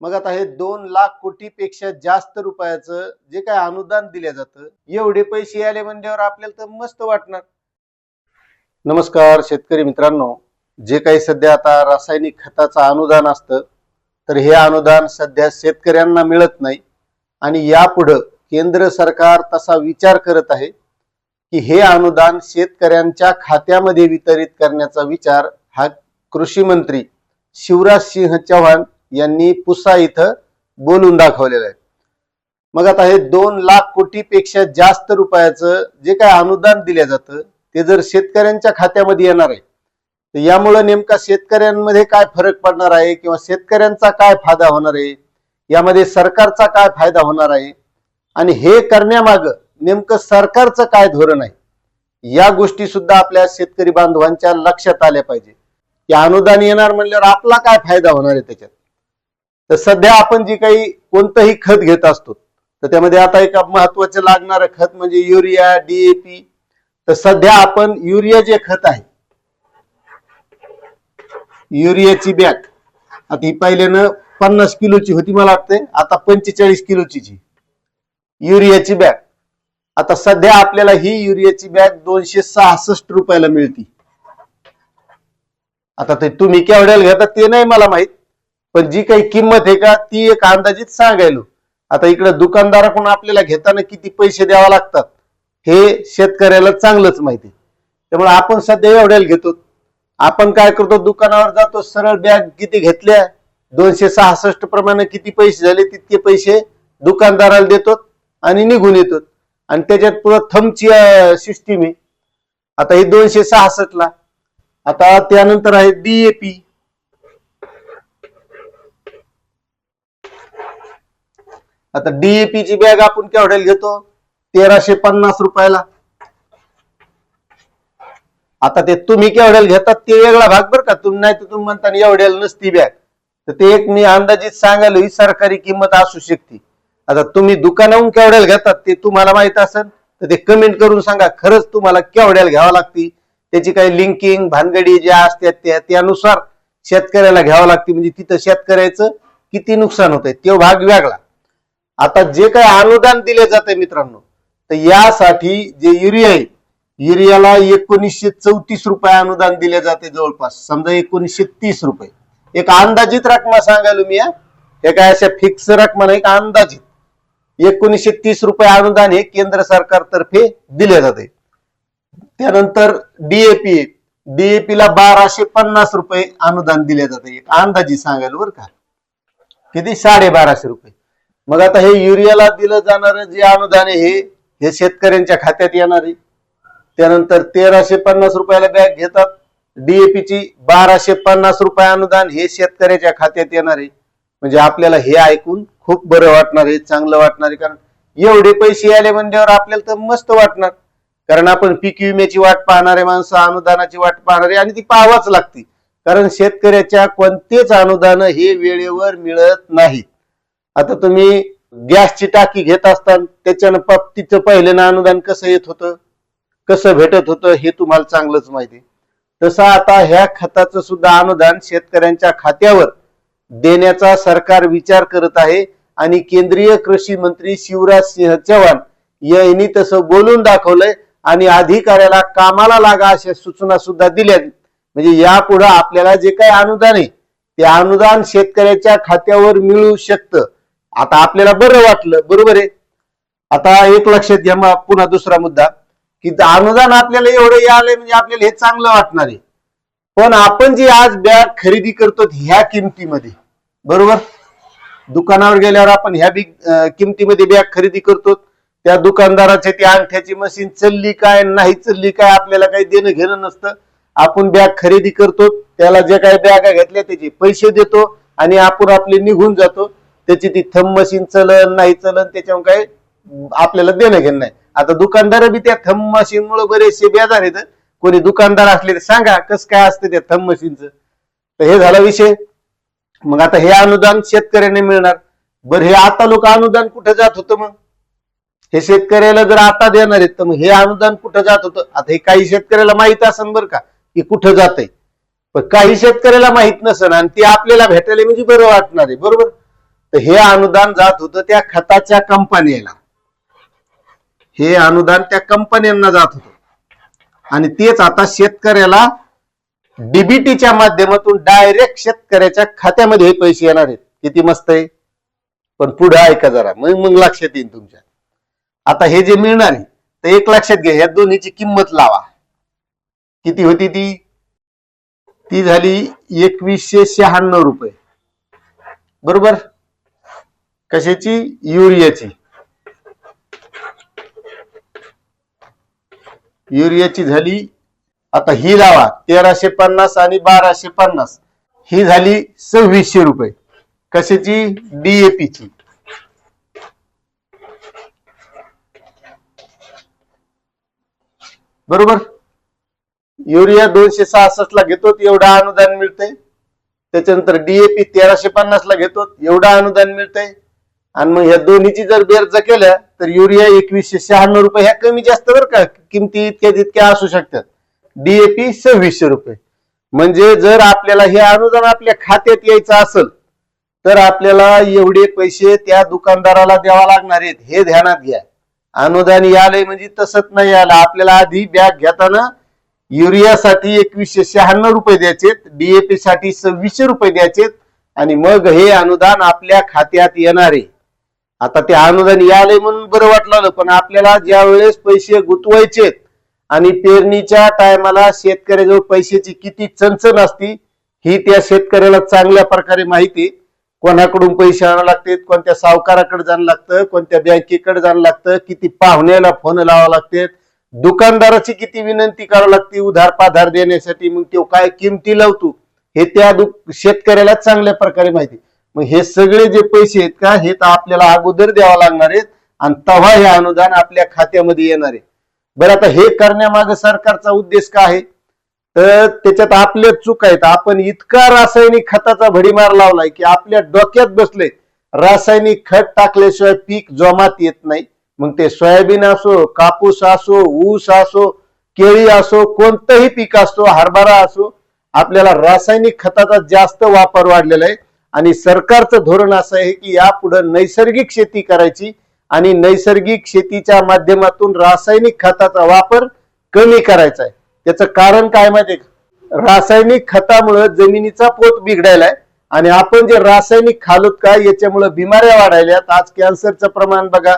मग आता हे 2 लाख कोटीपेक्षा जास्त रुपयाचं जे काय अनुदान दिलं जातं, एवढे पैसे आले म्हणल्यावर आपल्याला तर मस्त वाटणार. नमस्कार शेतकरी मित्रांनो, जे काही सध्या आता रासायनिक खताचं अनुदान असतं, तर हे अनुदान सध्या शेतकऱ्यांना मिळत नाही आणि यापुढं केंद्र सरकार तसा विचार करत आहे की हे अनुदान शेतकऱ्यांच्या खात्यामध्ये वितरित करण्याचा विचार हा कृषी मंत्री शिवराज सिंह चौहान यांनी पुसा इथं बोलून दाखवलेलं आहे. मग आता हे 2 लाख कोटीपेक्षा जास्त रुपयाचं जे काय अनुदान दिलं जातं ते जर शेतकऱ्यांच्या खात्यामध्ये येणार आहे, तर यामुळे नेमका शेतकऱ्यांमध्ये काय फरक पडणार आहे किंवा शेतकऱ्यांचा काय फायदा होणार आहे, यामध्ये सरकारचा काय फायदा होणार आहे आणि हे करण्यामागं नेमकं सरकारचं काय धोरण आहे, या गोष्टी सुद्धा आपल्या शेतकरी बांधवांच्या लक्षात आल्या पाहिजे. की अनुदान येणार म्हणल्यावर आपला काय फायदा होणार आहे त्याच्यात. तर सध्या आपण जे काही कोणतंही खत घेत असतो, तर त्यामध्ये आता एक महत्वाचं लागणारं खत म्हणजे युरिया, DAP. तर सध्या आपण युरिया जे खत आहे, युरियाची बॅग आता ही पहिल्यानं 50 किलोची होती मला वाटते, आता 45 किलोची युरियाची बॅग. आता सध्या आपल्याला ही युरियाची बॅग 266 रुपयाला मिळती. आता ते तुम्ही केवढ्याला घेता ते नाही मला माहित, पण जी काही किंमत आहे का ती एक अंदाजित सांगायलो. आता इकडे दुकानदाराकडून आपल्याला घेताना किती पैसे द्यावे लागतात हे शेतकऱ्याला चांगलंच माहिती. त्यामुळे आपण सध्या एवढ्याला घेतो. आपण काय करतो, दुकानावर जातो, सरळ बॅग किती घेतल्या, 266 प्रमाणे किती पैसे झाले तितके पैसे दुकानदाराला देतो आणि निघून येतो. आणि त्याच्यात पुढे थंबची सिस्टीम आहे. आता ही 266 ला. आता त्यानंतर आहे DAP. आता DAP ची बॅग आपण केवढ्याला घेतो, 1350 रुपयाला. आता ते तुम्ही केवढ्याला घेतात ते वेगळा भाग बरं का. तुम्ही नाही तर तुम्ही म्हणता एवढ्याला नसती बॅग, तर ते एक मी अंदाजित सांगायला ही सरकारी किंमत असू शकते. आता तुम्ही दुकानाहून केवढ्याला घेतात ते तुम्हाला माहित असेल तर ते कमेंट करून सांगा, खरंच तुम्हाला केवढ्याला घ्यावं लागते. त्याची काही लिंकिंग भानगडी ज्या असतात त्यानुसार शेतकऱ्याला घ्यावं लागते. म्हणजे तिथं शेतकऱ्याचं किती नुकसान होतंय तो भाग वेगळा. आता जे काही अनुदान दिले जाते मित्रांनो, तर यासाठी जे युरिया आहे, युरियाला 1934 रुपये अनुदान दिले जाते जवळपास. समजा 1930 रुपये एक अंदाजित रक्कम सांगायलो मी. हे काय अशा फिक्स रक्कम नाही, एक अंदाजित 1930 रुपये अनुदान हे केंद्र सरकारतर्फे दिले जाते. त्यानंतर DAP ला 1250 रुपये अनुदान दिले जाते. एक अंदाजित सांगायला बरं का, किती 1250 रुपये. मग आता हे युरियाला दिलं जाणार जे अनुदान आहे हे शेतकऱ्यांच्या खात्यात येणार आहे. त्यानंतर 1350 रुपयाला बॅग घेतात. DAP ची 1250 रुपये अनुदान हे शेतकऱ्याच्या खात्यात येणार आहे. म्हणजे आपल्याला हे ऐकून खूप बरं वाटणार आहे, चांगलं वाटणार आहे. कारण एवढे पैसे आले म्हणल्यावर आपल्याला तर मस्त वाटणार. कारण आपण पीक विम्याची वाट पाहणारे माणसं, अनुदानाची वाट पाहणारे, आणि ती पाहावाच लागते. कारण शेतकऱ्याच्या कोणतेच अनुदान हे वेळेवर मिळत नाही. आता तुम्ही गॅसची टाकी घेत असताना त्याच्यानं तिचं पहिल्यानं अनुदान कसं येत होतं, कसं भेटत होतं हे तुम्हाला चांगलंच माहिती. तसं आता ह्या खताचं सुद्धा अनुदान शेतकऱ्यांच्या खात्यावर देण्याचा सरकार विचार करत आहे. आणि केंद्रीय कृषी मंत्री शिवराज सिंह चौहान यांनी तसं बोलून दाखवलंय आणि अधिकाऱ्याला कामाला लागा अशा सूचना सुद्धा दिल्या. म्हणजे यापुढे आपल्याला जे काही अनुदान आहे ते अनुदान शेतकऱ्याच्या खात्यावर मिळू शकतं. आता आपल्याला बरं वाटलं, बरोबर आहे. आता एक लक्षात घ्या, पुन्हा दुसरा मुद्दा, की अनुदान आपल्याला एवढं आलंय म्हणजे आपल्याला हे चांगलं वाटणार आहे. पण आपण जी आज बॅग खरेदी करतो ह्या किमतीमध्ये, बरोबर, दुकानावर गेल्यावर आपण ह्या किमतीमध्ये बॅग खरेदी करतो, त्या दुकानदाराच्या ती अंगठ्याची मशीन चालली काय नाही चालली काय आपल्याला काही देणं घेणं नसतं. आपण बॅग खरेदी करतो, त्याला जे काही बॅगा घेतल्या त्याचे पैसे देतो आणि आपण आपले निघून जातो. त्याची ती थंब मशीन चलन नाही चलन त्याच्यावर काही आपल्याला देणं घेणं नाही. आता दुकानदार बी त्या थंब मशीन मुळे बरेचसे बेजार आहेत. कोणी दुकानदार असले तर सांगा कसं काय असतं त्या थंब मशीनचं. तर हे झाला विषय. मग आता हे अनुदान शेतकऱ्यांना मिळणार. बरं, हे आता लोक अनुदान कुठे जात होतं, मग हे शेतकऱ्याला जर आता देणार आहेत तर मग हे अनुदान कुठं जात होतं. आता हे काही शेतकऱ्याला माहित असेल बरं का की कुठं जातंय, पण काही शेतकऱ्याला माहित नसेल आणि ते आपल्याला भेटायला म्हणजे बरं वाटणार आहे, बरोबर. तर हे अनुदान जात होतं त्या खताच्या कंपन्याला, हे अनुदान त्या कंपन्यांना जात होतं आणि तेच आता शेतकऱ्याला डीबीटीच्या माध्यमातून डायरेक्ट शेतकऱ्याच्या खात्यामध्ये हे पैसे येणार आहेत. किती मस्त आहे. पण पुढे ऐका जरा, मग लक्षात येईल तुमच्या. आता हे जे मिळणार आहे तर एक लक्षात घ्या, या दोन्हीची किंमत लावा. किती होती ती झाली 2196 रुपये, बरोबर. कशाची? युरियाची. युरियाची झाली, आता ही लावा 1350 आणि 1250, ही झाली 2600 रुपये. कशाची? डीएपीची. बरोबर. युरिया 266 ला घेतो एवढा अनुदान मिळतंय. त्याच्यानंतर डीएपी 1350 ला घेतो एवढा अनुदान मिळतंय. आणि मग ह्या दोन्हीची जर बेरज केल्या तर युरिया 2196 रुपये, ह्या कमी जास्त बरं का, किमती इतक्या तितक्या असू शकतात. डीएपी 2600 रुपये. म्हणजे जर आपल्याला हे अनुदान आपल्या खात्यात यायचं असेल तर आपल्याला एवढे पैसे त्या दुकानदाराला द्यावा लागणार आहेत, हे ध्यानात घ्या. अनुदान यालंय म्हणजे तसंच नाही आलं. आपल्याला आधी बॅग घेताना युरियासाठी 2196 रुपये द्यायचे, डीएपी साठी 2600 रुपये द्यायचे आणि मग हे अनुदान आपल्या खात्यात येणार आहे. आता ते अनुदान यालंय म्हणून बरं वाटलं, पण आपल्याला ज्या वेळेस पैसे गुंतवायचे आणि पेरणीच्या टायमाला शेतकऱ्याजवळ पैशाची किती चणचण असती ही त्या शेतकऱ्याला चांगल्या प्रकारे माहिती. कोणाकडून पैसे आणावे लागतात, कोणत्या सावकाराकडे जाणं लागतं, कोणत्या बँकेकडे जाणं लागतं, किती पाहुण्याला फोन लावावं लागतात, दुकानदाराची किती विनंती करावी लागते उधार पाधार देण्यासाठी, मग तो काय किमती लावतो हे त्या शेतकऱ्याला चांगल्या प्रकारे माहिती. मग हे सगळे जे पैसे आहेत का, हे तर आपल्याला अगोदर द्यावा लागणार आहेत आणि तेव्हा हे अनुदान आपल्या खात्यामध्ये येणार आहे. बरं, आता हे करण्यामागे सरकारचा उद्देश काय आहे? तर त्याच्यात आपल्या चूक आहेत. आपण इतका रासायनिक खताचा भडीमार लावलाय की आपल्या डोक्यात बसले रासायनिक खत टाकल्याशिवाय पीक जोमात येत नाही. मग ते सोयाबीन असो, कापूस असो, ऊस असो, केळी असो, कोणतंही पीक असो, हरभरा असो, आपल्याला रासायनिक खताचा जास्त वापर वाढलेला आहे. आणि सरकारचं धोरण असं आहे की यापुढे नैसर्गिक शेती करायची आणि नैसर्गिक शेतीच्या माध्यमातून रासायनिक खताचा वापर कमी करायचा आहे. त्याचं कारण काय माहितीये का? रासायनिक खतामुळे जमिनीचा पोत बिघडायलाय आणि आपण जे रासायनिक खालोत का याच्यामुळे बिमाऱ्या वाढायल्यात. आज कॅन्सरचं प्रमाण बघा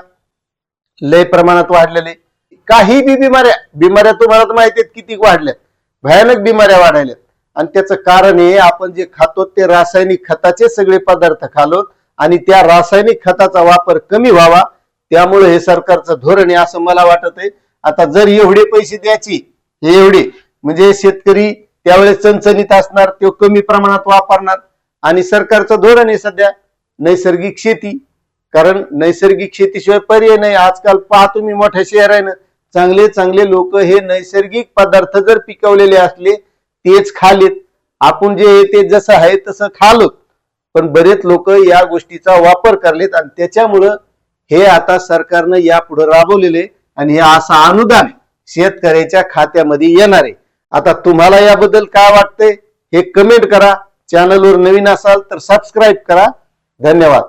लय प्रमाणात वाढलेले. काही बी बिमाऱ्या तुम्हाला माहिती आहेत किती वाढल्यात, भयानक बिमाऱ्या वाढायल्यात. आणि त्याचं कारण हे आपण जे खातो ते रासायनिक खताचे सगळे पदार्थ खालोत आणि त्या रासायनिक खताचा वापर कमी व्हावा, त्यामुळे हे सरकारचं धोरण आहे असं मला वाटत आहे. आता जर एवढे पैसे द्यायची, हे एवढे, म्हणजे शेतकरी त्यावेळेस चणचणीत असणार, तो कमी प्रमाणात वापरणार. आणि सरकारचं धोरण आहे सध्या नैसर्गिक शेती, कारण नैसर्गिक शेतीशिवाय पर्याय नाही. आजकाल पहा तुम्ही मोठ्या शहरानं चांगले चांगले लोक हे नैसर्गिक पदार्थ जर पिकवलेले असले तेच खालेत. आपण जे ते जसं आहे तसं खालोत, पण बरेच लोक या गोष्टीचा वापर करलेत आणि त्याच्यामुळं हे आता सरकारनं यापुढे राबवलेले आणि हे असं अनुदान शेतकऱ्याच्या खात्यामध्ये येणार आहे. आता तुम्हाला याबद्दल काय वाटतंय हे कमेंट करा. चॅनलवर नवीन असाल तर सबस्क्राईब करा. धन्यवाद.